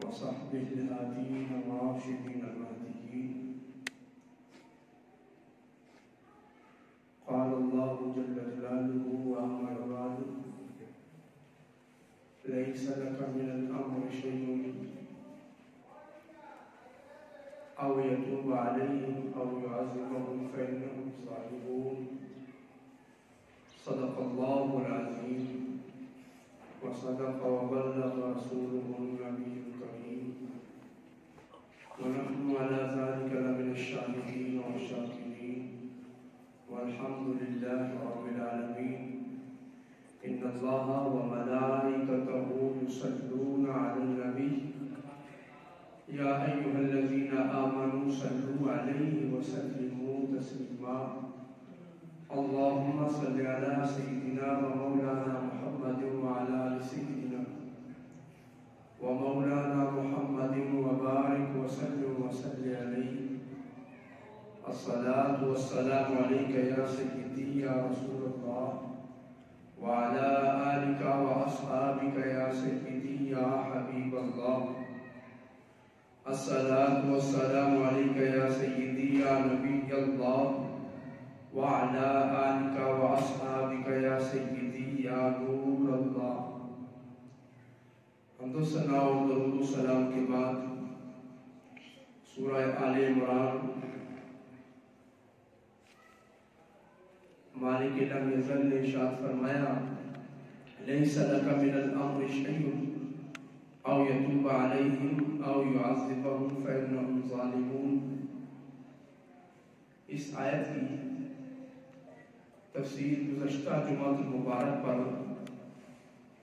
وصحبه الهادين الراشدين المهديين. قال الله جل جلاله وأما بعد ليس لك من الأمر شيء أو يتوب عليهم أو يعذبهم فإنهم ظالمون. صدق الله العظيم وصدق وبلغ رسوله النبي الكريم ونحن على ذلك لمن الشاهدين والشاكرين والحمد لله رب العالمين. إن الله وملائكته يصلون على النبي يا أيها الذين آمنوا صلوا عليه وسلموا تسليما. اللهم صل على سيدنا ومولانا محمد وعلى آل سيدنا ومولانا محمد وبارك وسلم وصل عليه. الصلاة والسلام عليك يا سيدي يا رسول الله وعلى آلك وأصحابك يا سيدي يا حبيب الله. الصلاة والسلام عليك يا سيدي يا نبي الله وعلى آلك وأصحابك يا سيدي يا نور الله. حمد و ثنا و درود و سلام کے بعد سورہ آل عمران مالک لم یزل نے ارشاد فرمایا لیس لک من الامر شیء او یتوب علیہم او یعذبہم فانہم ظالمون. اس آیت کی تفسیر گزشتہ جمعہ المبارک پر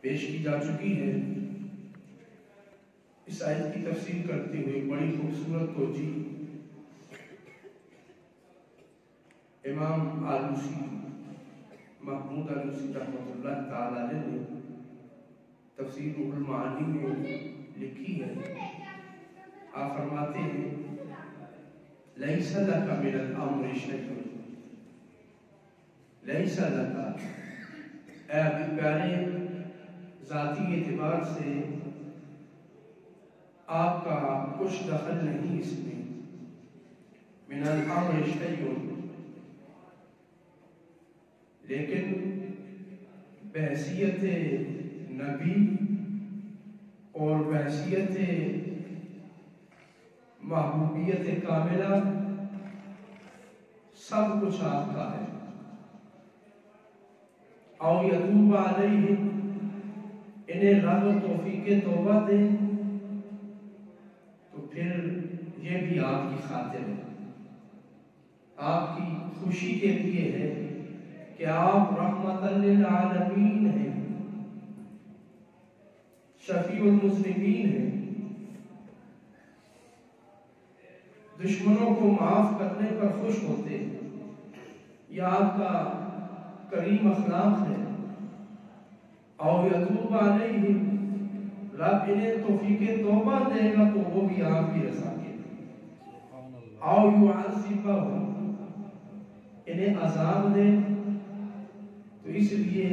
پیش کی جا چکی ہے. اس آیت کی تفسیر کرتے ہوئے بڑی خوبصورت توجیہ امام آلوسی محمود آلوسی رحمۃ اللہ تعالی علیہ نے تفسیر روح المعانی میں لکھی ہے. آپ فرماتے ہیں لیس لک من الامر شیء. لیس لک اے ابھی پیارے ذاتی اعتبار سے آپ کا کچھ دخل نہیں اس میں. من الامر شیء لیکن بحیثیت نبی اور بحیثیت محبوبیت کاملہ سب کچھ آپ کا ہے. او یتوب علیہم انہیں رب توفیق توبہ دے تو پھر یہ بھی آپ کی خاطر ہے, آپ کی خوشی کے لیے ہے کہ آپ رحمت للعالمین ہیں, شفیع المذنبین ہیں, دشمنوں کو معاف کرنے پر خوش ہوتے ہیں. یہ آپ کا کریم اخلاق ہے. او یتوب علیہم رب انہیں توفیق توبہ دے گا تو وہ بھی آپ کی رضا کے. او یعذبہم انہیں عذاب دے تو اس لیے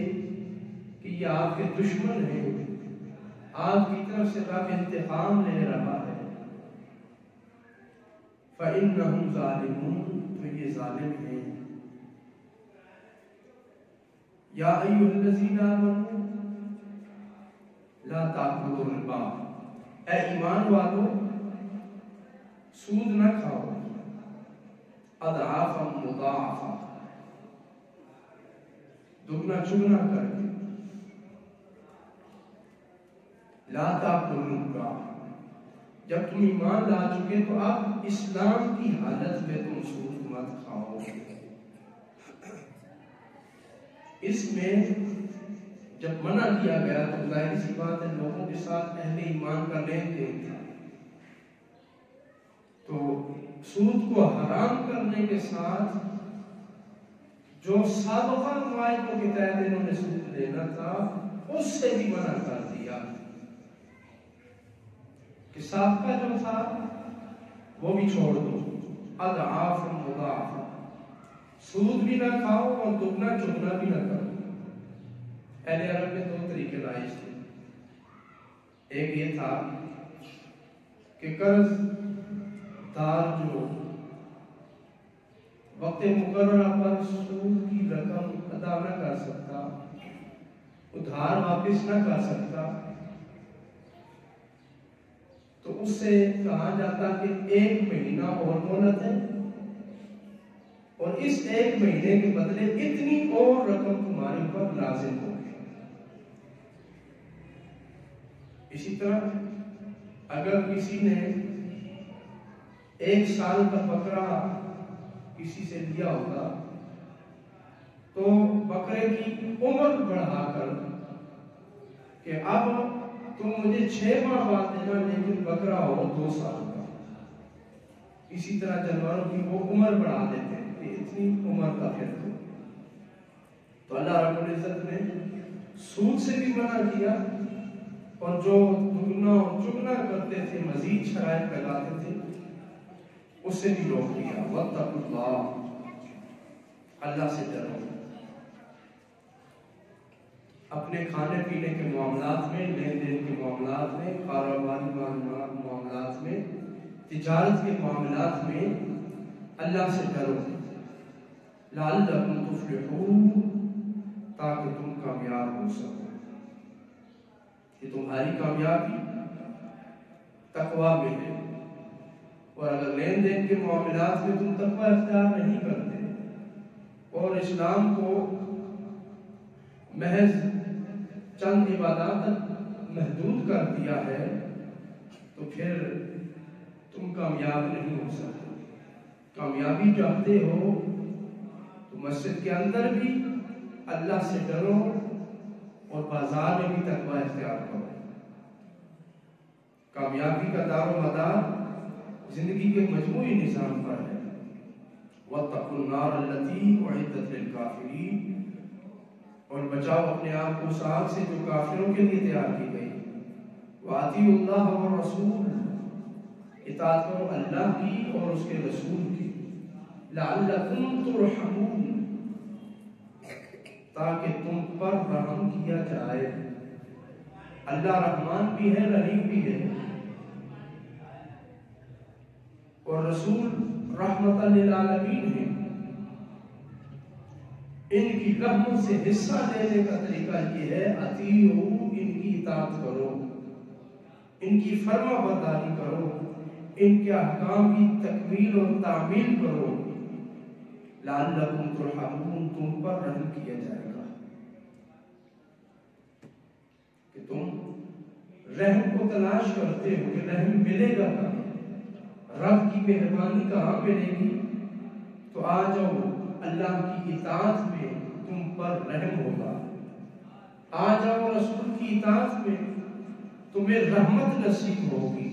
کہ یہ آپ کے دشمن ہیں, آپ کی طرف سے رب انتقام لے رہا ہے. فَإِنَّهُمْ ظَالِمُونَ تو یہ ظالم ہیں. یا ایھا الذین آمنوا لا تأکلوا الربا اے ایمان والو سود نہ کھاؤ. اضعافا مضاعفا دگنا چگنا کر کے. لا تأکلوا الربا جب تم ایمان لا چکے تو اب اسلام کی حالت میں تم سود مت کھاؤ. اس میں جب منع کیا گیا تو ظاہر سی بات ہے لوگوں کے ساتھ اہل ایمان کا لین دین تھا, تو سود کو حرام کرنے کے ساتھ جو سابقہ معاہدوں کے تحت انہوں نے سود لینا تھا اس سے بھی منع کر دیا کہ سابقہ جو تھا وہ بھی چھوڑ دو. اضعاف مضاعفہ سود بھی نہ کھاؤ اور دگنا چگنا بھی نہ کرو. اہل عرب میں دو طریقے رائج تھے. ایک یہ تھا کہ قرض دار جو وقت مقررہ پر سود کی رقم ادا نہ کر سکتا، ادھار واپس نہ کر سکتا، تو اس سے کہا جاتا کہ 1 مہینہ اور مہلت ہے، اور اس 1 مہینے کے بدلے اتنی اور رقم تمہارے اوپر لازم ہوگی۔ اسی طرح اگر کسی نے 1 سال کا بکرا کسی سے لیا ہوگا تو بکرے کی عمر بڑھا کر کہ اب تم مجھے 6 ماہ بعد دینا، لیکن بکرا ہو 2 سال کا۔ اسی طرح جانوروں کی وہ عمر بڑھا دیتے ہیں کہ اتنی عمر کا پھر تو اللہ رب العزت نے سود سے بھی منع کیا، اور جو دگنا اور چگنا کرتے تھے، مزید شرائط لگاتے تھے، اس سے بھی روک دیا۔ واتقوا اللہ، اللہ سے ڈرو، اپنے کھانے پینے کے معاملات میں، لین دین کے معاملات میں، کاروباری معاملات میں، تجارت کے معاملات میں اللہ سے ڈرو، لعلکم تفلحون، تاکہ تم کامیاب ہو سکو۔ کہ تمہاری کامیابی تقویٰ میں ہے، اور اگر لین دین کے معاملات میں تم تقویٰ اختیار نہیں کرتے اور اسلام کو محض چند عبادات تک محدود کر دیا ہے، تو پھر تم کامیاب نہیں ہو سکتے۔ کامیابی چاہتے ہو تو مسجد کے اندر بھی اللہ سے ڈرو، اور بازار میں بھی تقویٰ اختیار کرو۔ کامیابی کا دار و مدار زندگی کے مجموعی نظام پر ہے۔ واتقوا النار التي اعدت للكافرين، اور بچاؤ اپنے آپ کو اس آگ سے جو کافروں کے لیے تیار کی گئی۔ واطیعوا اللہ والرسول، اطاعت کرو اللہ کی اور اس کے رسول کی۔ لعلکم ترحمون، تاکہ تم پر رحم کیا جائے۔ اللہ رحمان بھی ہے، رحیم بھی ہے، اور رسول رحمت للعالمین ہے۔ ان کی رحمت سے حصہ لینے کا طریقہ یہ ہے، اطیعوا، ان کی اطاعت کرو، ان کی فرما برداری کرو، ان کے احکام کی تکمیل اور تعمیل کرو۔ لعلکم ترحمون، تم پر رحم کیا جائے گا، کہ تم رحم کو تلاش کرتے ہو کہ رحم ملے گا کہاں، رب کی مہربانی کہاں ملے گی، تو آ جاؤ اللہ کی اطاعت میں، تم پر رحم ہوگا۔ آ جاؤ رسول کی اطاعت میں، تمہیں رحمت نصیب ہوگی۔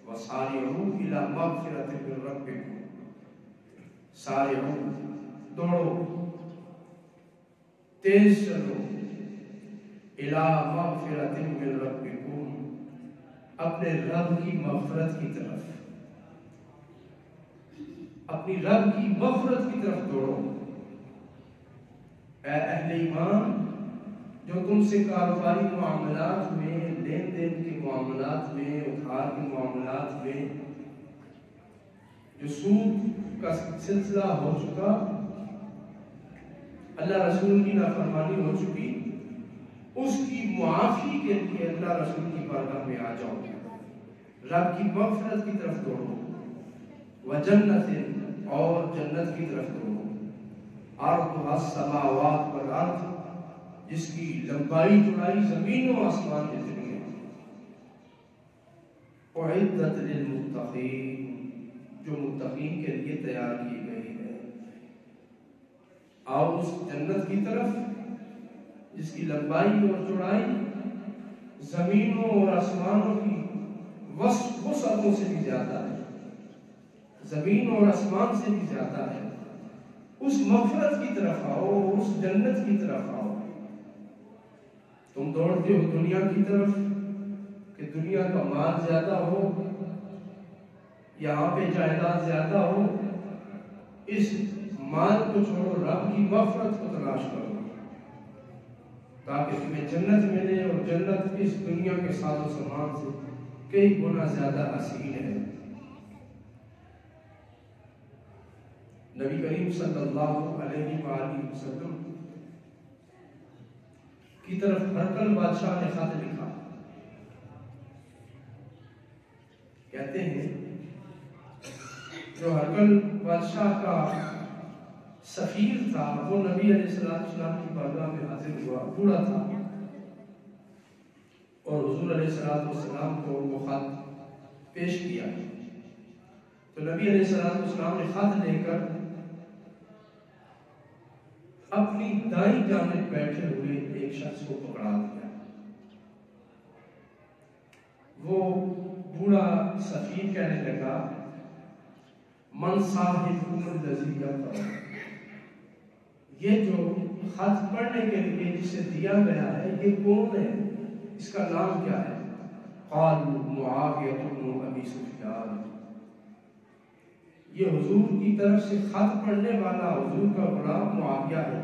وَسَارِعُوا إِلَىٰ مَغْفِرَةٍ مِّن رَّبِّكُمْ، سارعوا، دوڑو، تیز چلو، إِلَىٰ مَغْفِرَةٍ مِّن رَّبِّكُمْ، اپنے رب کی مغفرت کی طرف، اپنی رب کی مغفرت کی طرف دوڑو۔ اے اہل ایمان، جو تم سے کاروباری معاملات میں، لین دین کے معاملات میں، ادھار کے معاملات میں جو سود کا سلسلہ ہو چکا، اللہ رسول کی نافرمانی ہو چکی، اس کی معافی کے لیے اللہ رسول کی بارگاہ میں آ جاؤ، رب کی مغفرت کی طرف دوڑو، وجنت، اور جنت کی طرف دوڑو، عرضها السماوات والارض، جس کی لمبائی چوڑائی زمین و آسمان جتنی ہے، اعدت للمتقین، جو متقین کے لیے تیار کی گئی ہے۔ آؤ اس جنت کی طرف جس کی لمبائی اور چوڑائی زمینوں اور آسمانوں کی وسعتوں سے بھی زیادہ ہے، زمین اور آسمان سے بھی زیادہ ہے۔ اس مغفرت کی طرف آؤ، اس جنت کی طرف آؤ۔ تم دوڑتے ہو دنیا کی طرف کہ دنیا کا مال زیادہ ہو، یہاں پہ جائیداد زیادہ ہو، اس مال کو چھوڑو، رب کی مغفرت کو تلاش کرو، تاکہ تمہیں جنت ملے، اور جنت اس دنیا کے ساز و سامان سے کئی گنا زیادہ حسین ہے۔ نبی کریم صلی اللہ علیہ وآلہ وسلم کی طرف ہرقل بادشاہ نے خط لکھا۔ کہتے ہیں جو ہرقل بادشاہ کا سفیر تھا وہ نبی علیہ السلام کی بارگاہ میں حاضر ہوا، بوڑھا تھا، اور حضور علیہ السلام کو وہ خط پیش کیا۔ تو نبی علیہ السلام نے خط لے کر اپنی دائیں جانب بیٹھے ہوئے ایک شخص کو پکڑا دیا۔ وہ بوڑھا سفیر کہنے لگا من صاحب الذی یقرأ، یہ جو خط پڑھنے کے لیے جسے دیا گیا ہے یہ کون ہے، اس کا نام کیا ہے؟ قالوا معاویہ بن ابی سفیان، یہ حضور کی طرف سے خط پڑھنے والا حضور کا غلام معاویہ ہے۔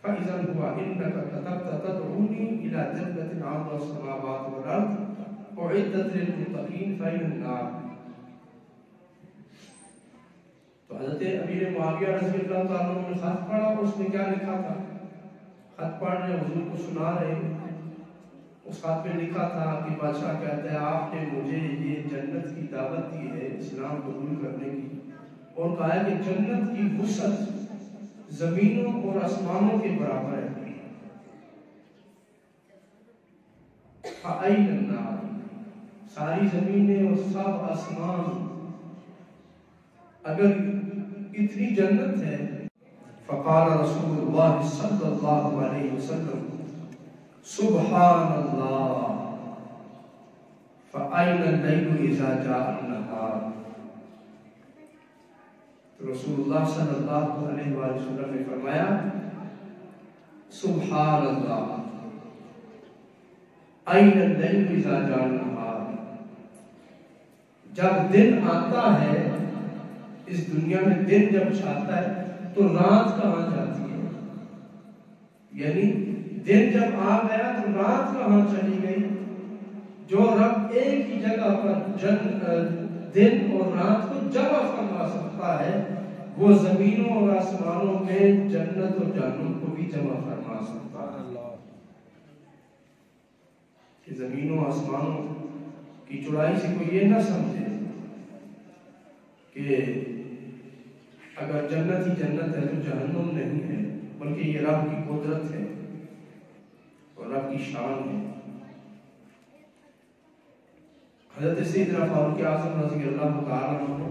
فَإِذَا هُوَ إِنَّكَ كَتَبْتَ تَدْعُونِي إِلَى جَنَّةٍ عَرْضُهَا السَّمَاوَاتُ وَالْأَرْضُ أُعِدَّتْ لِلْمُتَّقِينَ فَإِنَّ النَّارَ۔ تو حضرت امیر معاویہ رضی اللہ تعالیٰ عنہ نے خط پڑھا، اور اس نے کیا لکھا تھا؟ خط پڑھ رہے حضور کو سنا رہے، اس خط میں لکھا تھا کہ بادشاہ کہتا ہے آپ نے مجھے یہ جنت کی دعوت دی ہے اسلام قبول کرنے کی، اور کہا ہے کہ جنت کی وسعت زمینوں اور آسمانوں کے برابر ہے۔ فَأَيْنَ النَّارُ، ساری زمینیں اور سب آسمان اگر اتنی جنت ہے۔ فقال رسول اللہ صلی اللہ علیہ وسلم سبحان اللہ فأین اللیل اذا جاء النہار۔ تو رسول اللہ صلی اللہ علیہ وسلم نے فرمایا سبحان اللہ این اللیل اذا جاء النہار، جب دن آتا ہے اس دنیا میں، دن جب چھاتا ہے تو رات کہاں جاتی ہے؟ یعنی دن جب آ گیا تو رات کہاں چلی گئی؟ جو رب ایک ہی جگہ پر دن اور رات کو جمع فرما سکتا ہے وہ زمینوں اور آسمانوں میں جنت اور جہنم کو بھی جمع فرما سکتا ہے۔ کہ زمینوں آسمانوں کی چوڑائی سے کوئی یہ نہ سمجھے کہ اگر جنت ہی جنت ہے تو جہنم نہیں ہے، بلکہ یہ رب کی قدرت ہے اور رب کی شان ہے۔ حضرت سیدنا فاروق اعظم رضی اللہ تعالیٰ عنہ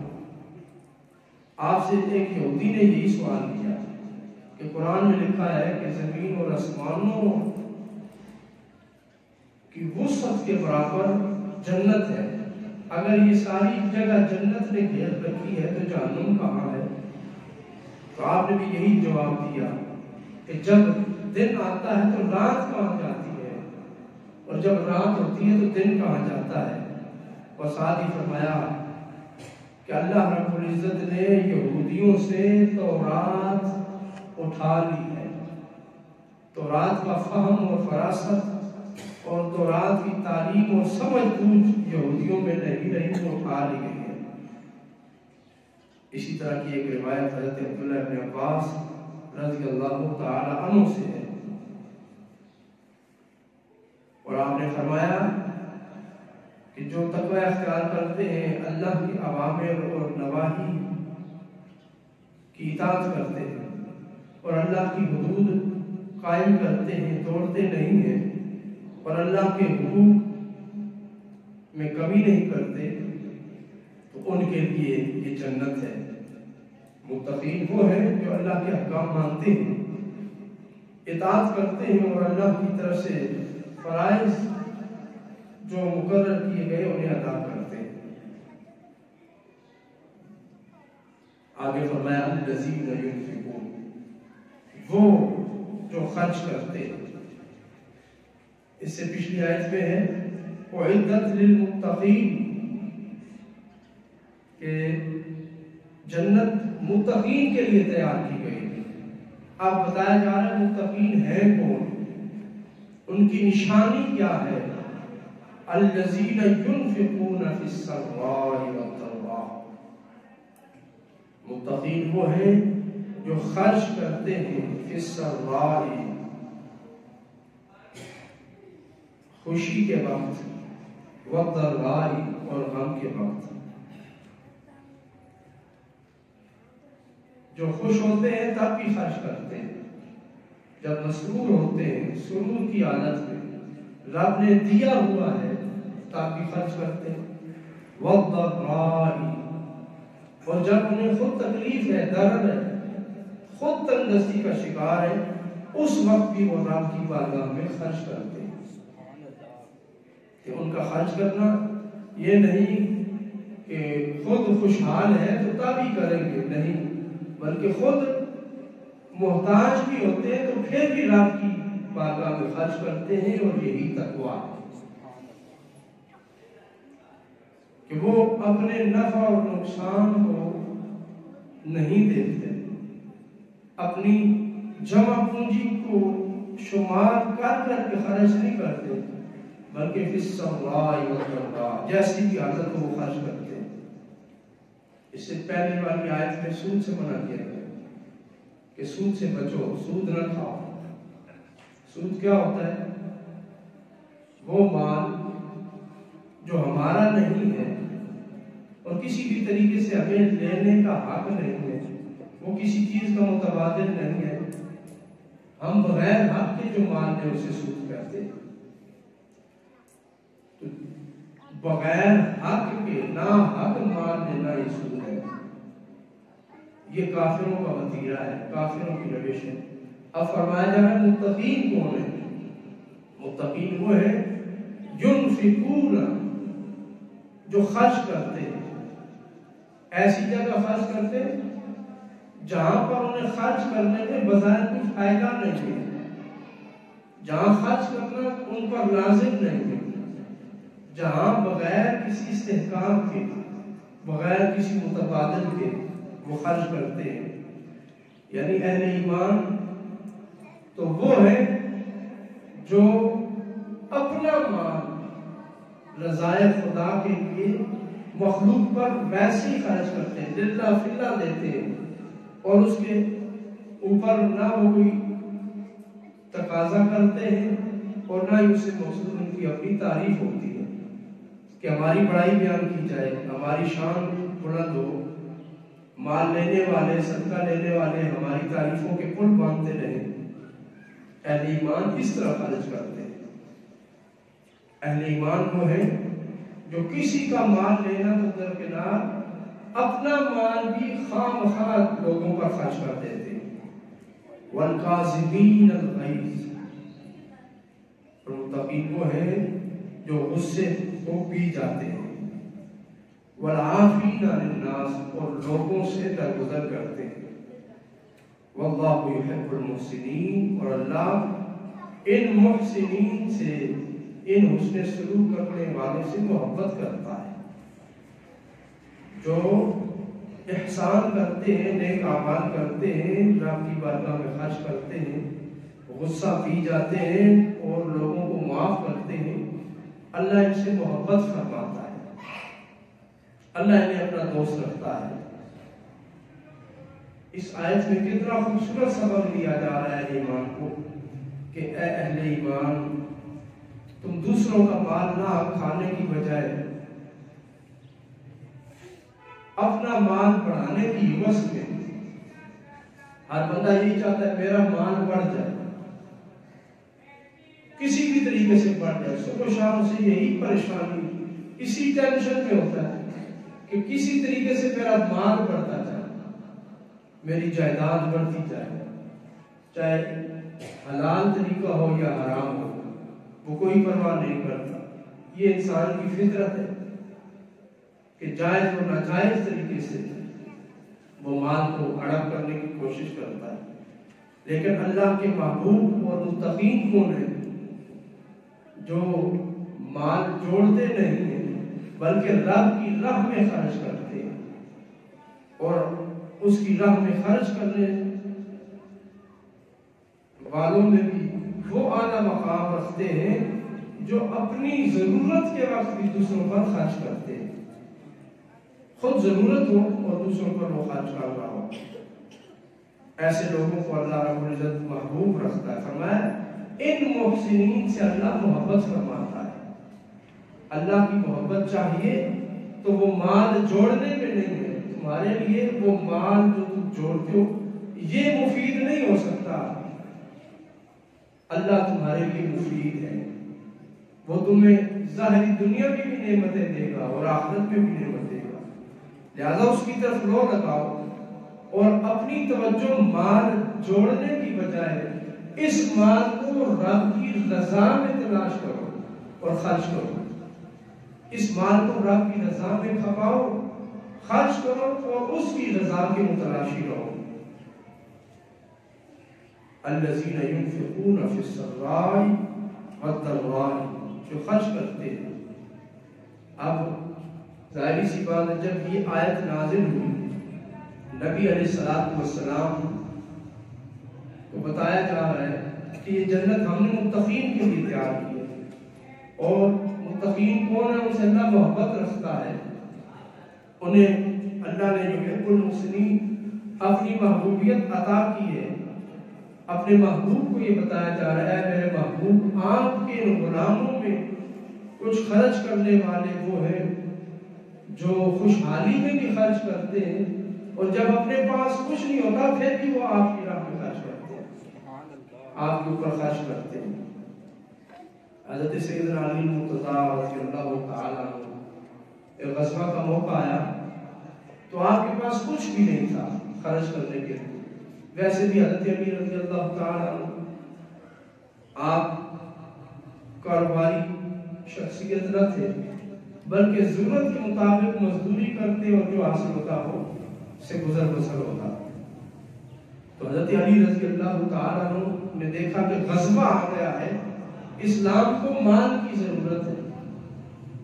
آپ سے ایک یہودی نے یہی سوال کیا کہ قرآن میں لکھا ہے کہ زمین اور آسمانوں کی وسعت کے برابر جنت ہے، اگر یہ ساری جگہ جنت نے گھیر رکھی ہے تو جہنم کہاں ہے؟ تو آپ نے بھی یہی جواب دیا کہ جب دن آتا ہے تو رات کہاں جاتی ہے، اور جب رات ہوتی ہے تو دن کہاں جاتا ہے۔ اور ساتھ ہی فرمایا کہ اللہ رب العزت نے یہودیوں سے تورات اٹھا لی ہے، تورات کا فہم اور فراست اور تورات کی تعلیم اور سمجھ بوجھ یہودیوں میں نہیں رہی، وہ اٹھا لی گئی ہے۔ اسی طرح کی ایک روایت حضرت عبداللہ بن عباس رضی اللہ تعالی عنہ سے ہے، اور آپ نے فرمایا کہ جو تقوی اختیار کرتے ہیں، اللہ کی اوامر اور نواہی کی اطاعت کرتے ہیں اور اللہ کی حدود قائم کرتے ہیں، توڑتے نہیں ہیں، اور اللہ کے حقوق میں کمی نہیں کرتے، تو ان کے لیے یہ جنت ہے۔ متقین وہ ہیں جو اللہ کے احکام مانتے ہیں، اطاعت کرتے ہیں، اور اللہ کی طرف سے فرائض جو مقرر کیے گئے انہیں ادا کرتے ہیں۔ آگے فرمایا الذین ينفقون، وہ جو خرچ کرتے ہیں۔ اس سے پچھلی آیت میں ہے اعدت للمتقین، کہ جنت متقین کے لیے تیار کی گئی۔ اب بتایا جا رہا ہے متقین ہیں کون، ان کی نشانی کیا ہے، الذین ينفقون فی السراء والضراء، متقین وہ ہیں جو خرچ کرتے ہیں فی السراء، خوشی کے وقت، والضراء اور غم کے وقت۔ جو خوش ہوتے ہیں تب بھی خرچ کرتے ہیں، جب مسرور ہوتے ہیں سرور کی حالت میں رب نے دیا ہوا ہے تب بھی خرچ کرتے ہیں، والضراء اور جب انہیں خود تکلیف ہے، درد ہے، خود تنگدستی کا شکار ہے، اس وقت بھی وہ رب کی بارگاہ میں خرچ کرتے ہیں۔ کہ ان کا خرچ کرنا یہ نہیں کہ خود خوشحال ہے تو تب ہی کریں گے، نہیں، بلکہ خود محتاج بھی ہوتے ہیں تو پھر بھی رب کی بارگاہ میں خرچ کرتے ہیں، اور یہی تقویٰ ہے کہ وہ اپنے نفع اور نقصان کو نہیں دیکھتے، اپنی جمع پونجی کو شمار کر کر کے خرچ نہیں کرتے، بلکہ فی السراء والضراء جیسی بھی عادت کو وہ خرچ کرتے ہیں۔ اس سے پہلے والی آیت میں سود سے منع کیا گیا کہ سود سے بچو، سود نہ کھاؤ۔ سود کیا ہوتا ہے؟ وہ مال جو ہمارا نہیں ہے اور کسی بھی طریقے سے ہمیں لینے کا حق نہیں ہے، وہ کسی چیز کا متبادل نہیں ہے، ہم بغیر حق کے جو مال ہے اسے سود کہتے ہیں۔ تو بغیر حق کے ناحق مال لینا یہ سود ہے، یہ کافروں کا وتیرہ ہے، کافروں کی روش ہے۔ اب فرمایا جا رہا ہے متقین کون ہے؟ متقین وہ ہے ينفقون، جو خرچ کرتے ہیں، ایسی جگہ خرچ کرتے ہیں جہاں پر انہیں خرچ کرنے میں بظاہر کچھ فائدہ نہیں ہے، جہاں خرچ کرنا ان پر لازم نہیں ہے، جہاں بغیر کسی استحکام کے، بغیر کسی متبادل کے وہ خرچ کرتے ہیں۔ یعنی اہل ایمان تو وہ ہے جو اپنا مال رضائے خدا کے لیے مخلوق پر ویسے ہی خرچ کرتے ہیں، للہ فلہ دیتے ہیں، اور اس کے اوپر نہ وہ کوئی تقاضا کرتے ہیں اور نہ ہی اسے مقصود ان کی اپنی تعریف ہوتی ہے کہ ہماری بڑائی بیان کی جائے، ہماری شان بلند ہو، مال لینے والے، صدقہ لینے والے ہماری تعریفوں کے پل باندھتے رہیں۔ اہل ایمان اس طرح خرچ کرتے ہیں۔ اہل ایمان وہ ہے جو کسی کا مال لینا تو درکنار، اپنا مال بھی خواہ مخواہ لوگوں پر خرچ کر دیتے ہیں۔ والکاظمین الغیظ، اور متقین وہ ہے جو غصے کو پی جاتے ہیں۔ والعافین عن الناس، اور لوگوں سے درگزر کرتے ہیں۔ واللہ یحب المحسنین، اور اللہ ان محسنین سے، ان حسن سلوک کرنے والے سے محبت کرتا ہے، جو احسان کرتے ہیں، نیک اعمال کرتے ہیں، رب کی بارگاہ میں خرچ کرتے ہیں، غصہ پی جاتے ہیں اور لوگوں کو معاف کرتے ہیں۔ اللہ ان سے محبت فرماتا ہے، اللہ انہیں اپنا دوست رکھتا ہے۔ اس آیت میں کتنا خوبصورت سبق دیا جا رہا ہے ایمان کو کہ اے اہل ایمان، تم دوسروں کا مال نہ کھانے کی بجائے اپنا مال بڑھانے کی عوض میں، ہر بندہ یہی چاہتا ہے میرا مال بڑھ جائے، کسی بھی طریقے سے بڑھ جائے، صبح شام سے یہی پریشانی، اسی ٹینشن میں ہوتا ہے کہ کسی طریقے سے میرا مال بڑھتا جائے، میری جائیداد بڑھتی جائے، چاہے حلال طریقہ ہو یا حرام ہو، وہ کوئی پرواہ نہیں کرتا۔ یہ انسان کی فطرت ہے کہ جائز اور ناجائز طریقے سے وہ مال کو ہڑپ کرنے کی کوشش کرتا ہے۔ لیکن اللہ کے محبوب اور متقین کون ہیں؟ جو مال جوڑتے نہیں ہیں بلکہ رب کی راہ میں خرچ کرتے ہیں، اور اس کی راہ میں خرچ کرنے والوں میں بھی وہ اعلیٰ مقام رکھتے ہیں جو اپنی ضرورت کے وقت بھی دوسروں پر خرچ کرتے ہیں، خود ضرورت ہو اور دوسروں پر وہ خرچ کر رہا ہو، ایسے لوگوں کو اللہ رب العزت محبوب رکھتا ہے۔ فرمایا ان محسنین سے اللہ محبت فرماتا ہے۔ اللہ کی محبت چاہیے تو وہ مال جوڑنے میں نہیں ہے، تمہارے لیے وہ مال جو تم جوڑتے ہو یہ مفید نہیں ہو سکتا، اللہ تمہارے لیے مفید ہے، وہ تمہیں ظاہری دنیا میں بھی نعمتیں دے گا اور آخرت میں بھی نعمت دے گا، لہذا اس کی طرف رو لگاؤ اور اپنی توجہ مال جوڑنے کی بجائے اس مال کو رب کی رضا میں تلاش کرو اور خرچ کرو، اس مال کو رب کی رضا میں کھپاؤ، خرچ کرو اور اس کی رضا کے متلاشی رہو۔ الذین ينفقون فی السراء والضراء، جو خرچ کرتے ہیں۔ اب ظاہری سی بات ہے، جب یہ آیت نازل ہوئی نبی علیہ السلام کو بتایا جا رہا ہے کہ یہ جنت ہم نے متقین کے لیے تیار کی ہے، اور متقین کون ہے؟ ان سے اللہ محبت رکھتا ہے، انہیں اللہ نے جو یحب المحسنین اپنی محبوبیت عطا کی ہے۔ اپنے محبوب کو یہ بتایا جا رہا ہے میرے محبوب آپ کے غلاموں میں کچھ خرچ کرنے والے وہ ہیں جو خوشحالی میں بھی خرچ کرتے ہیں، اور جب اپنے پاس کچھ نہیں ہوتا پھر بھی وہ آپ کی راہ میں خرچ کرتے ہیں، آپ کے اوپر خرچ کرتے ہیں۔ حضرت سیدنا علی المرتضیٰ رضی اللہ تعالیٰ عنہ، ایک غزوہ کا موقع آیا تو آپ کے پاس کچھ بھی نہیں تھا خرچ کرنے کے لیے۔ ویسے بھی حضرت علی رضی اللہ تعالیٰ عنہ آپ کاروباری شخصیت نہ تھے، بلکہ ضرورت کے مطابق مزدوری کرتے اور جو حاصل ہوتا ہو سے گزر بسر ہوتا۔ تو حضرت علی رضی اللہ تعالیٰ عنہ نے دیکھا کہ غزوہ آ گیا ہے، اسلام کو مال کی ضرورت ہے۔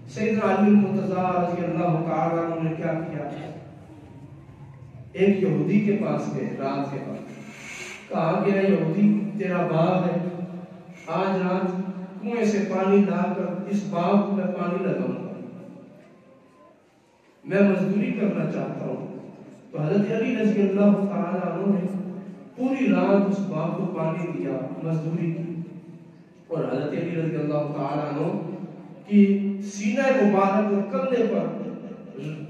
سیدنا علی المرتضیٰ رضی اللہ تعالیٰ عنہ نے کیا کیا؟ ایک یہودی کے پاس گئے رات کے وقت، کہا کہ اے یہودی تیرا باغ ہے، آج رات کنویں سے پانی لا کر اس باغ کو میں پانی لگاؤں گا، میں مزدوری کرنا چاہتا ہوں۔ تو حضرت علی رضی اللہ تعالیٰ عنہ نے پوری رات اس باغ کو پانی دیا، مزدوری کی، اور حضرت علی رضی اللہ تعالیٰ عنہ کی سینہ مبارک اور کندھے پر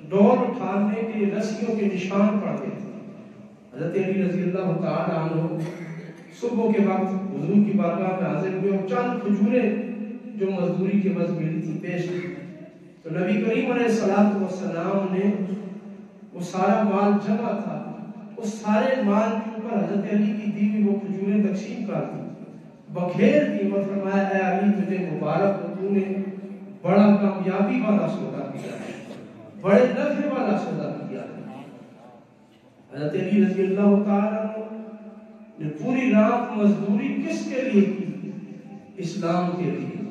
ڈول اٹھانے کے رسیوں کے نشان پڑ گئے تھے۔ حضرت علی رضی اللہ تعالیٰ عنہ صبح کے وقت حضور کی بارگاہ میں حاضر ہوئے اور چند کھجوریں جو مزدوری کے وقت ملی تھی پیش کی، تو نبی کریم علیہ السلام نے وہ سارا مال جمع تھا، اس سارے مال کے اوپر حضرت علی کی دی ہوئی وہ کھجوریں تقسیم کر دی، بکھیر دی، اور فرمایا اے علی تجھے مبارک ہو، تو نے بڑا کامیابی والا سودا کیا ہے، بڑے نفع والا سودا کیا ہے۔ حضرت علی رضی اللہ تعالیٰ نے پوری رات مزدوری کس کے لیے کی؟ اسلام کے لیے،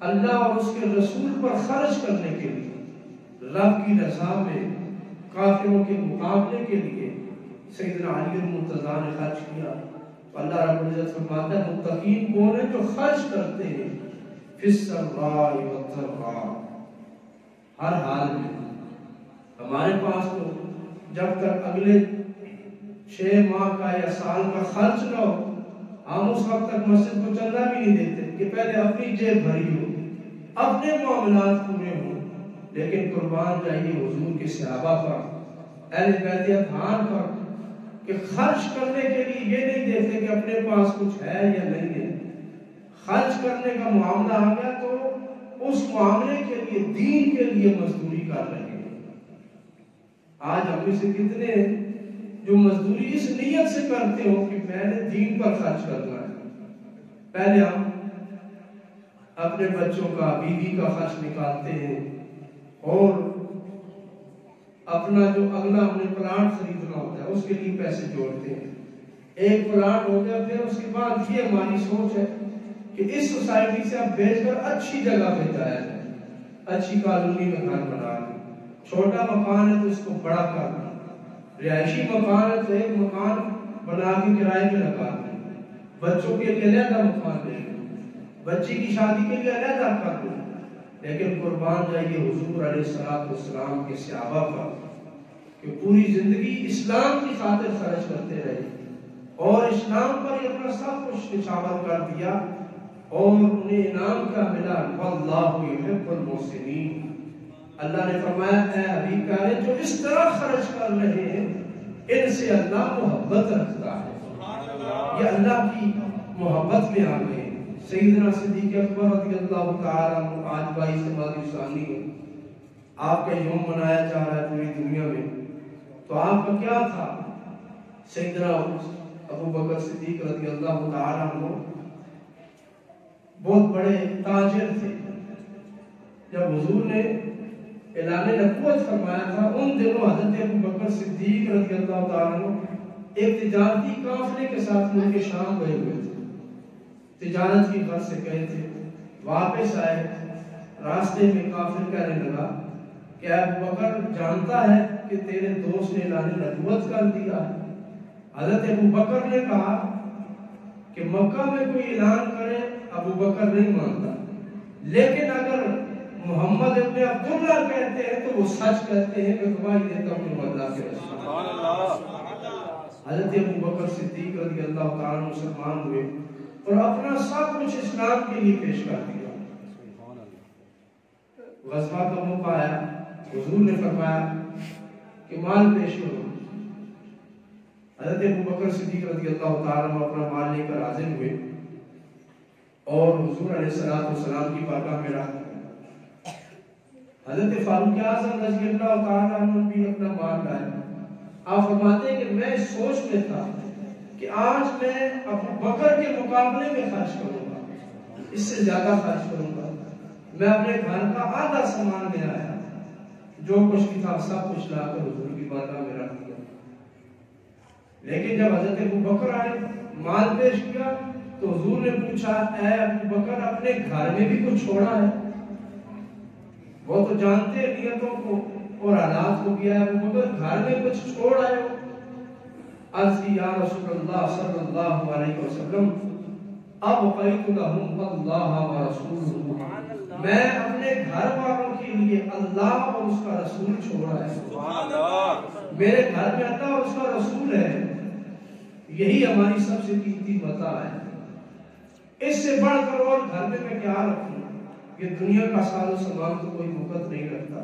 اللہ اور اس کے رسول پر خرچ کرنے کے لیے، رب کی رضا میں کافروں کے مقابلے کے لیے سیدنا علی المرتضیٰ نے خرچ کیا۔ تو اللہ رب العزت فرماتا ہے متقین کون ہیں؟ جو خرچ کرتے ہیں فی السراء والضراء، ہر حال میں۔ ہمارے پاس تو جب تک اگلے 6 ماہ کا یا سال کا خرچ نہ ہو، ہم اس وقت تک مسجد کو چندہ بھی نہیں دیتے کہ پہلے اپنی جیب بھری ہو، اپنے معاملات پورے ہوں۔ لیکن قربان جائیے حضور کے صحابہ پر، اہل بیت اطہار پر، کہ خرچ کرنے کے لیے یہ نہیں دیکھتے کہ اپنے پاس کچھ ہے یا نہیں ہے، خرچ کرنے کا معاملہ آ گیا تو اس معاملے کے لیے، دین کے لیے مزدوری کر رہے ہیں۔ آج ہم میں سے کتنے ہیں جو مزدوری اس نیت سے کرتے ہو کہ میں نے دین پر خرچ کرنا ہے؟ پہلے ہم اپنے بچوں کا، بیوی کا خرچ نکالتے ہیں، اور اپنا جو اگلا ہم نے پلانٹ خریدنا ہوتا ہے اس کے لیے پیسے جوڑتے ہیں۔ ایک پلانٹ ہو گیا، پھر اس کے بعد یہ ہماری سوچ ہے کہ اس سوسائٹی سے اب بیچ کر اچھی جگہ پہ جایا جائے، اچھی کالونی میں گھر بنا لیں، چھوٹا مکان ہے تو اس کو بڑا کرنا، رہائشی مکان ہے تو ایک مکان بنا کے کرائے پہ لگا دیں، بچوں کے لیے علیحدہ مکان لے لیں، بچی کی شادی کے لیے علیحدہ کر دوں، لیکن قربان جائیے حضور علیہ السلام کے صحابہ پر کہ پوری زندگی اسلام کی خاطر خرچ کرتے رہے اور اسلام پر اپنا سب کچھ نچھاور کر دیا، اور انہیں انعام کا ملا واللہ یحب المحسنین۔ اللہ نے فرمایا اے ابھی پیارے جو اس طرح خرچ کر رہے ہیں ان سے اللہ محبت رکھتا ہے، یہ اللہ کی محبت میں آ گئے۔ سیدنا صدیق اکبر رضی اللہ تعالیٰ عنہ آج 22 جمادی ثانی ہے، آپ کا یوم منایا جا رہا ہے پوری دنیا میں، تو آپ کا کیا تھا؟ سیدنا ابو بکر صدیق رضی اللہ تعالیٰ عنہ بہت بڑے تاجر تھے۔ جب حضور نے اعلان نبوت فرمایا تھا ان دنوں حضرت ابو بکر صدیق رضی اللہ تعالیٰ عنہ ایک تجارتی قافلے کے ساتھ ملک شام گئے ہوئے تھے، تجارت کی غرض سے گئے تھے، واپس آئے، راستے میں کافر کہنے لگا کہ ابو بکر جانتا ہے کہ تیرے دوست نے اعلان نبوت کر دیا ہے۔ حضرت ابو بکر نے کہا کہ مکہ میں کوئی اعلان کرے ابو بکر نہیں مانتا، لیکن اگر محمد ابن عبداللہ کہتے ہیں تو وہ سچ کہتے ہیں کہ گواہی دیتا ہوں کہ اللہ کے رسول۔ حضرت ابو بکر صدیق رضی اللہ تعالیٰ عنہ مسلمان ہوئے اور اپنا سب کچھ اسلام کے لیے پیش کر دیا۔ غزوہ کا موقع آیا، حضور نے فرمایا کہ مال پیش کرو۔ حضرت ابو بکر صدیق رضی اللہ تعالیٰ عنہ اپنا مال لے کر حاضر ہوئے اور حضور علیہ السلام کی بارگاہ میں رکھ دیا۔ حضرت فاروق اعظم رضی اللہ تعالیٰ عنہ بھی اپنا مال لائے۔ آپ فرماتے ہیں کہ میں اس سوچ میں تھا کہ آج میں ابو بکر کے مقابلے میں خرچ کروں گا، اس سے زیادہ خرچ کروں گا۔ میں اپنے گھر کا آدھا سامان لے آیا، جو کچھ بھی تھا سب کچھ لا کر حضور کی بارگاہ میں رکھ دیا۔ لیکن جب حضرت ابو بکر آئے، مال پیش کیا، تو حضور نے پوچھا اے ابو بکر اپنے گھر میں بھی کچھ چھوڑا ہے؟ وہ تو جانتے ہیں نیتوں کو اور حالات کو کیا ہے، ابو بکر گھر میں کچھ چھوڑ آئے ہو؟ عرض کی یا رسول اللہ صلی اللہ علیہ وسلم ابقیت لہم اللہ ورسولہ، میں اپنے گھر والوں کے لیے اللہ اور اس کا رسول چھوڑا ہے۔ میرے گھر میں اللہ اور اس کا رسول ہے، یہی ہماری سب سے قیمتی متاع ہے، اس سے بڑھ کر اور گھر میں کیا رکھوں؟ یہ دنیا کا ساز و سامان تو کوئی وقت نہیں رکھتا۔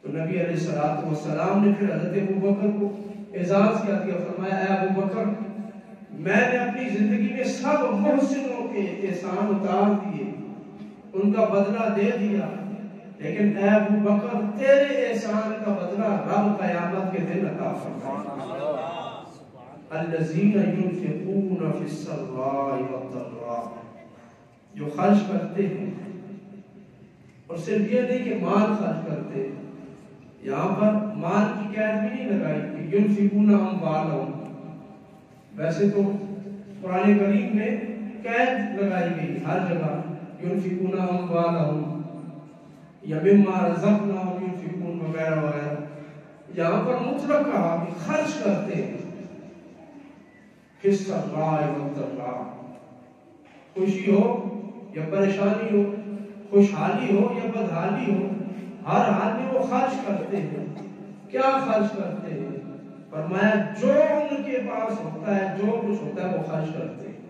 تو نبی علیہ السلام نے پھر حضرت ابو بکر کو اعزاز کیا دیا، فرمایا اے ابو بکر میں نے اپنی زندگی میں سب محسنوں کے احسان اتار دیے، ان کا بدلہ دے دیا، لیکن اے ابو بکر تیرے احسان کا بدلہ رب قیامت کے دن عطا فرمائے۔ الذین ينفقون فی السراء والضراء، جو خرچ کرتے ہیں، اور صرف یہ نہیں کہ مال خرچ کرتے ہیں، یہاں پر مال کی قید بھی نہیں لگائی کہ ينفقون اموالهم، ویسے تو قرآن کریم میں قید لگائی گئی ہر جگہ ينفقون اموالهم یا مما رزقناهم ينفقون وغیرہ وغیرہ، یہاں پر مطلق کہا کہ خرچ کرتے ہیں، حصہ رائے والضراء، خوشی ہو یا پریشانی ہو، خوشحالی ہو یا بدحالی ہو، ہر حال میں وہ خرچ کرتے ہیں۔ کیا خرچ کرتے ہیں؟ فرمایا جو ان کے پاس ہوتا ہے، جو کچھ ہوتا ہے وہ خرچ کرتے ہیں۔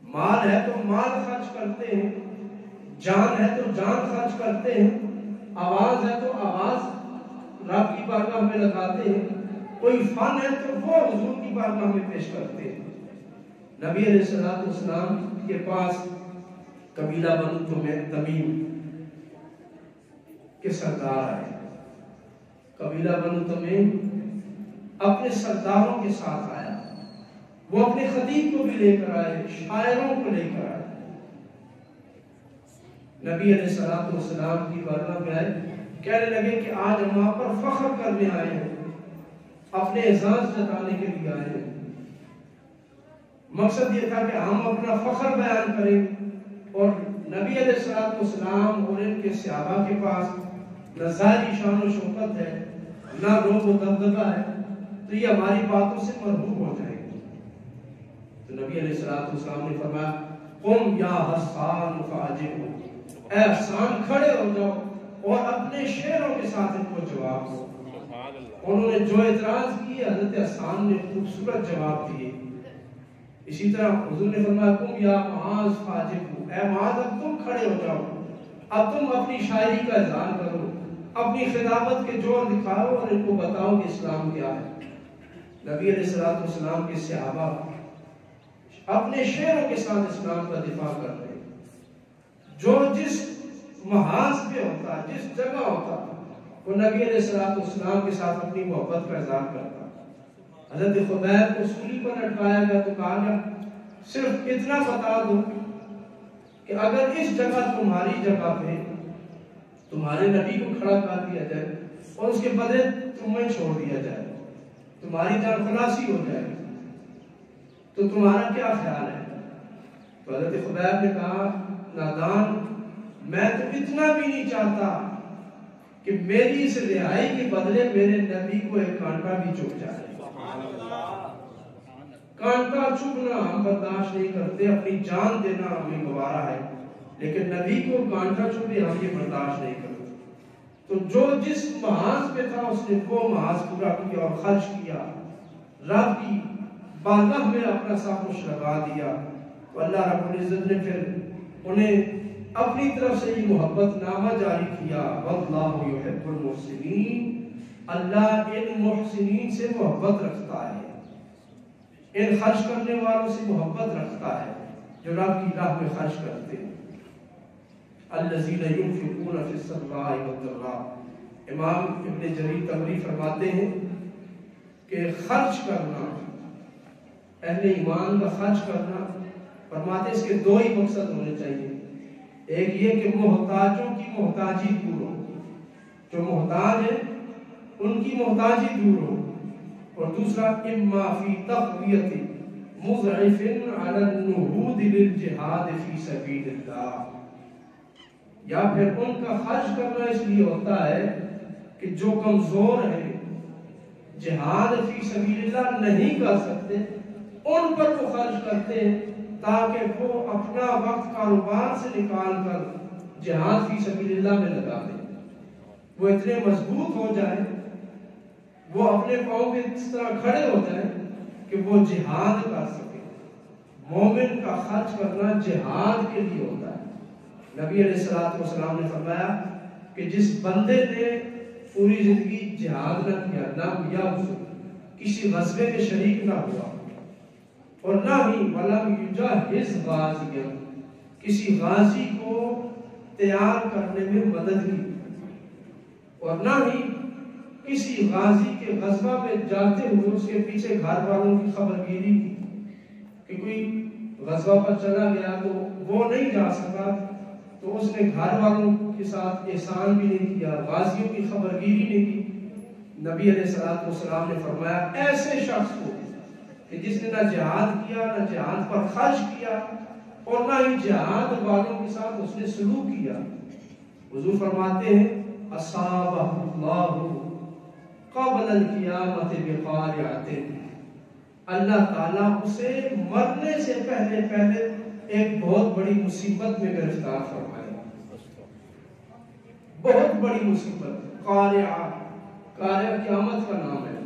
مال ہے تو مال خرچ کرتے ہیں، جان ہے تو جان خرچ کرتے ہیں، آواز ہے تو آواز رب کی بارگاہ میں لگاتے ہیں، کوئی فن ہے تو وہ حضور کی بارگاہ میں پیش کرتے ہیں۔ نبی علیہ السلام کے پاس قبیلہ بنو تمیم کے سردار آئے۔ قبیلہ بنو تمیم اپنے سرداروں کے ساتھ آیا، وہ اپنے خطیب کو بھی لے کر آئے، شاعروں کو لے کر آئے۔ نبی علیہ السلام کی بارگاہ میں آئے، کہنے لگے کہ آج ہم آپ پر فخر کرنے آئے ہیں، اپنے اعزاز جتانے کے لیے آئے ہیں۔ مقصد یہ تھا کہ ہم اپنا فخر بیان کریں، اور نبی علیہ السلام اور ان کے صحابہ کے پاس نہ ظاہری شان و شوکت ہے، نہ روب و دبدبہ ہے، تو یہ ہماری باتوں سے مرغوب ہو جائے گی۔ تو نبی علیہ السلام نے فرمایا قم یا حسان فاجب، اے حسان کھڑے ہو جاؤ اور اپنے شعروں کے ساتھ ان کو جواب دو۔ انہوں نے جو اعتراض کیے حضرت حسان نے خوبصورت جواب دیے۔ اسی طرح حضور نے فرمایا قم یا معاذ فاجب، اے معاذ اب تم کھڑے ہو جاؤ، اب تم اپنی شاعری کا اظہار کرو، اپنی خطابت کے جوڑ دکھاؤ اور ان کو بتاؤ کہ اسلام کیا ہے۔ نبی علیہ الصلوۃ والسلام کے صحابہ اپنے شعروں کے ساتھ اسلام کا دفاع کر رہے، جو جس محاذ پہ ہوتا، جس جگہ ہوتا، وہ نبی علیہ الصلوۃ والسلام کے ساتھ اپنی محبت کا اظہار کرتا۔ حضرت خبیب کو سولی پر لٹکایا گیا تو کہا گیا صرف اتنا بتا دو کہ اگر اس جگہ تمہاری جگہ پہ تمہارے نبی کو کھڑا کر دیا جائے اور اس کے بدلے تمہیں چھوڑ دیا جائے، تمہاری جان خلاصی ہو جائے، تو تمہارا کیا خیال ہے؟ تو حضرت خبیب نے کہا نادان، میں تو اتنا بھی نہیں چاہتا کہ میری اس رہائی کے بدلے میرے نبی کو ایک کانٹا بھی چبھ جائے۔ کانٹا چبھنا ہم برداشت نہیں کرتے، اپنی جان دینا ہمیں گوارا ہے، لیکن نبی کو کانٹا چبھے ہم یہ برداشت نہیں کرتے۔ تو جو جس محاذ پہ تھا اس نے وہ محاذ پورا کیا اور خرچ کیا، رب کی بارگاہ میں اپنا سب کچھ لگا دیا۔ تو اللہ رب العزت نے پھر انہیں اپنی طرف سے یہ محبت نامہ جاری کیا، واللہ یحب المحسنین، اللہ ان محسنین سے محبت رکھتا ہے، ان خرچ کرنے والوں سے محبت رکھتا ہے جو رب کی راہ میں خرچ کرتے ہیں۔ الذین ينفقون فی السراء والضراء، امام ابن جریر طبری فرماتے ہیں کہ خرچ کرنا، اہل ایمان کا خرچ کرنا، فرماتے اس کے دو ہی مقصد ہونے چاہیے۔ ایک یہ کہ محتاجوں کی محتاجی دور ہو، جو محتاج ہیں ان کی محتاجی دور ہو، اور دوسرا اما فی تقویت مضعف علی النہوض للجہاد فی سبیل اللہ، یا پھر ان کا خرچ کرنا اس لیے ہوتا ہے کہ جو کمزور ہیں، جہاد فی سبیل اللہ نہیں کر سکتے، ان پر وہ خرچ کرتے ہیں تاکہ وہ اپنا وقت کاروبار سے نکال کر جہاد فی سبیل اللہ میں لگا دیں، وہ اتنے مضبوط ہو جائیں، وہ اپنے پاؤں پہ اس طرح کھڑے ہو جائیں کہ وہ جہاد کر سکے۔ مومن کا خرچ کرنا جہاد کے لیے ہوتا ہے۔ نبی علیہ الصلوۃ والسلام نے فرمایا کہ جس بندے نے پوری زندگی جہاد نہ کیا، نہ کیا کسی غزوے میں شریک نہ ہوا، اور نہ ہی ولم یجہز غازیا، کسی غازی کو تیار کرنے میں مدد کی، اور نہ ہی کسی غازی کے غزوہ میں جاتے ہوئے اس کے پیچھے گھر والوں کی خبرگیری کی کہ کوئی غزوہ پر چلا گیا تو وہ نہیں جا سکا تو اس نے گھر والوں کے ساتھ احسان بھی نہیں کیا، غازیوں کی خبرگیری نہیں کی۔ نبی علیہ الصلوۃ والسلام نے فرمایا ایسے شخص کو کہ جس نے نہ جہاد کیا، نہ جہاد پر خرچ کیا، اور نہ ہی جہاد والوں کے ساتھ اس نے سلوک کیا، حضور فرماتے ہیں اصابہ اللہ قبل القیامت بقارعۃ، اللہ تعالیٰ اسے مرنے سے پہلے پہلے ایک بہت بڑی مصیبت میں گرفتار فرمائے گا، بہت بڑی مصیبت۔ قارعہ، قارعہ قیامت کا نام ہے۔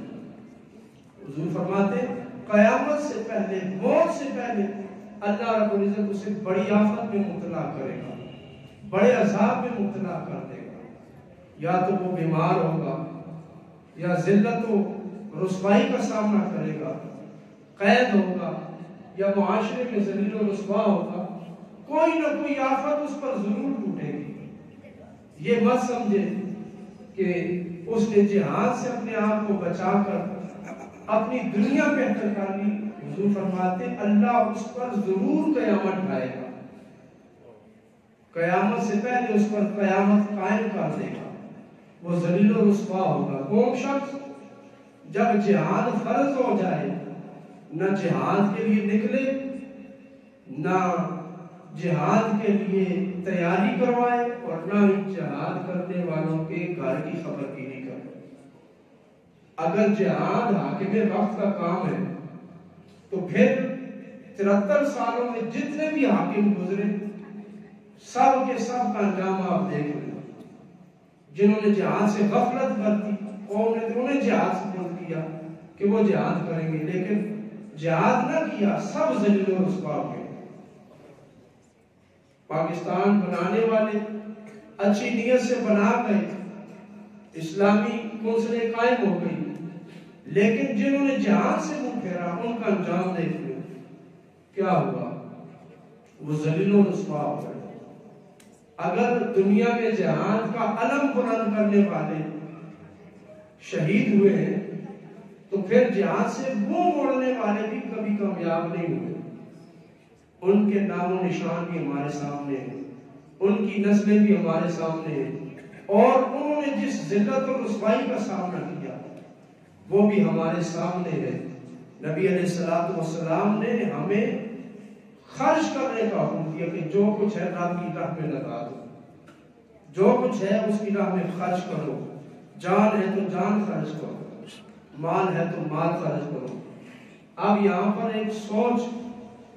حضور فرماتے ہیں قیامت سے پہلے، موت سے پہلے اللہ رب العزت اسے بڑی آفت میں مبتلا کرے گا، بڑے عذاب میں مبتلا کر دے گا، یا تو وہ بیمار ہوگا، یا ذلت و رسوائی کا سامنا کرے گا، قید ہوگا، یا معاشرے میں ذلیل و رسوا ہوگا، کوئی نہ کوئی آفت اس پر ضرور ٹوٹے گی۔ یہ مت سمجھے کہ اس نے جہاد سے اپنے آپ کو بچا کر اپنی دنیا بہتر کر لی۔ حضور فرماتے اللہ اس پر ضرور قیامت ڈھائے گا، قیامت سے پہلے اس پر قیامت قائم کر دے گا، وہ ذلیل و رسوا ہوگا۔ کون شخص جب جہاد فرض ہو جائے نہ جہاد کے لیے نکلے، نہ جہاد کے لیے تیاری کروائے، اور نہ ہی جہاد کرنے والوں کے گھر کی خبرگیری کرے۔ اگر جہاد حاکم وقت کا کام ہے تو پھر 73 سالوں میں جتنے بھی حاکم گزرے سب کے سب کا انجام آپ دیکھ لیں. جنہوں نے جہاد سے غفلت برتی قوم نے انہیں جہاد سے بند کیا کہ وہ جہاد کریں گے، لیکن جہاد نہ کیا، سب ذلیل و رسوا ہوئے. پاکستان بنانے والے اچھی نیت سے بنا گئے، اسلامی کونسلیں قائم ہو گئی، لیکن جنہوں نے جہاد سے منہ پھیرا ان کا انجام دیکھ لیں کیا ہوا، وہ ذلیل و رسوا ہو گئے. اگر دنیا میں جہاد کا علم بلند کرنے والے شہید ہوئے ہیں تو پھر جہاد سے منہ موڑنے والے بھی کبھی کامیاب نہیں ہوئے. ان کے نام و نشان بھی ہمارے سامنے ہیں، ان کی نسلیں بھی ہمارے سامنے ہیں، اور انہوں نے جس ذلت اور رسوائی کا سامنا کیا وہ بھی ہمارے سامنے ہے. نبی علیہ السلام نے ہمیں خرچ کرنے کا حکم دیا کہ جو کچھ ہے رب کی راہ میں لگا دو، جو کچھ ہے اس کی راہ میں خرچ کرو. جان ہے تو جان خرچ کرو، مال ہے تو مال خرچ کرو. اب یہاں پر ایک سوچ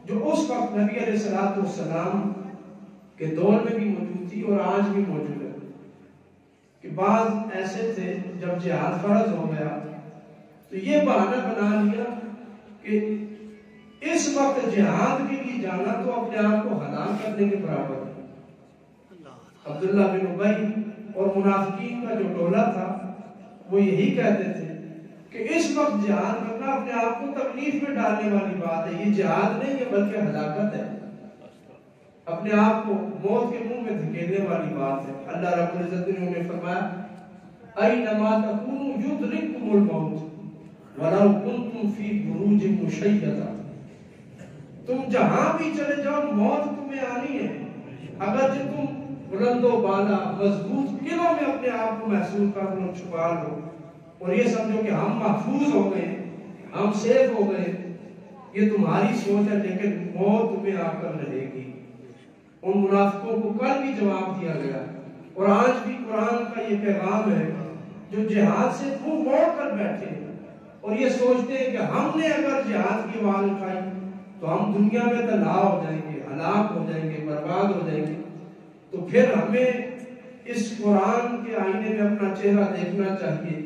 جو اس وقت نبی علیہ السلام کے دور میں بھی موجود تھی اور آج بھی موجود ہے کہ بعض ایسے تھے جب جہاد فرض ہو گیا تو یہ بہانہ بنا لیا کہ اس وقت جہاد کے لیے جانا تو اپنے آپ کو ہلاک کرنے کے برابر ہے. عبداللہ بن ابی اور منافقین کا جو ٹولہ تھا وہ یہی کہتے تھے کہ اس وقت جہاد کرنا اپنے آپ کو تکلیف میں ڈالنے والی بات ہے، یہ جہاد نہیں ہے بلکہ ہلاکت ہے، اپنے آپ کو موت کے منہ میں دھکیلنے والی بات ہے. اللہ رب العزت نے انہیں فرمایا اینما تکونوا یدرککم الموت ولو کنتم فی بروج مشیدہ. تم جہاں بھی چلے جاؤ موت تمہیں آنی ہے، اگر جو تم بلند و بالا مضبوط قلعوں میں اپنے آپ کو محسوس کر لو، چھپا لو اور یہ سمجھو کہ ہم محفوظ ہو گئے، ہم سیف ہو گئے، یہ تمہاری سوچ ہے، لیکن موت تمہیں آ کر رہے گی. ان منافقوں کو کل بھی جواب دیا گیا اور آج بھی قرآن کا یہ پیغام ہے جو جہاد سے منہ موڑ کر بیٹھے اور یہ سوچتے ہیں کہ ہم نے اگر جہاد کی آواز اٹھائی تو ہم دنیا میں تباہ ہو جائیں گے، ہلاک ہو جائیں گے، برباد ہو جائیں گے. تو پھر ہمیں اس قرآن کے آئینے میں اپنا چہرہ دیکھنا چاہیے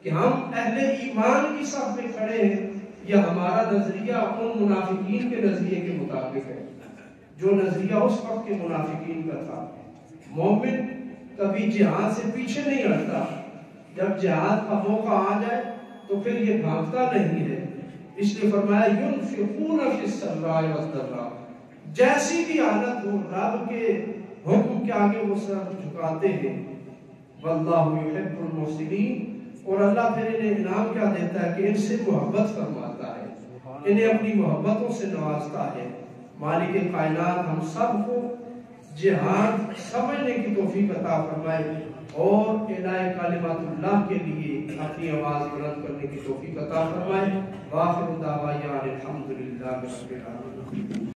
کہ ہم اہل ایمان کی صف میں کھڑے ہیں یا ہمارا نظریہ ان منافقین کے نظریے کے مطابق ہے جو نظریہ اس وقت کے منافقین کا تھا. مومن کبھی جہاد سے پیچھے نہیں ہٹتا، جب جہاد کا موقع آ جائے تو پھر یہ بھاگتا نہیں ہے. اس لیے فرمایا ينفقون فی السراء والضراء، جیسی بھی حالت ہو رب کے حکم کے آگے وہ سر جھکاتے ہیں. واللہ یحب المحسنین، اور اللہ پھر انہیں انعام کیا دیتا ہے کہ ان سے محبت فرماتا ہے، انہیں اپنی محبتوں سے نوازتا ہے. مالک کائنات ہم سب کو جہاد سمجھنے کی توفیق عطا فرمائے اور اعلاء کلمات اللہ کے لیے اپنی آواز بلند کرنے کی توفیق عطا فرمائے. وآخر دعوانا الحمدللہ رب العالمین.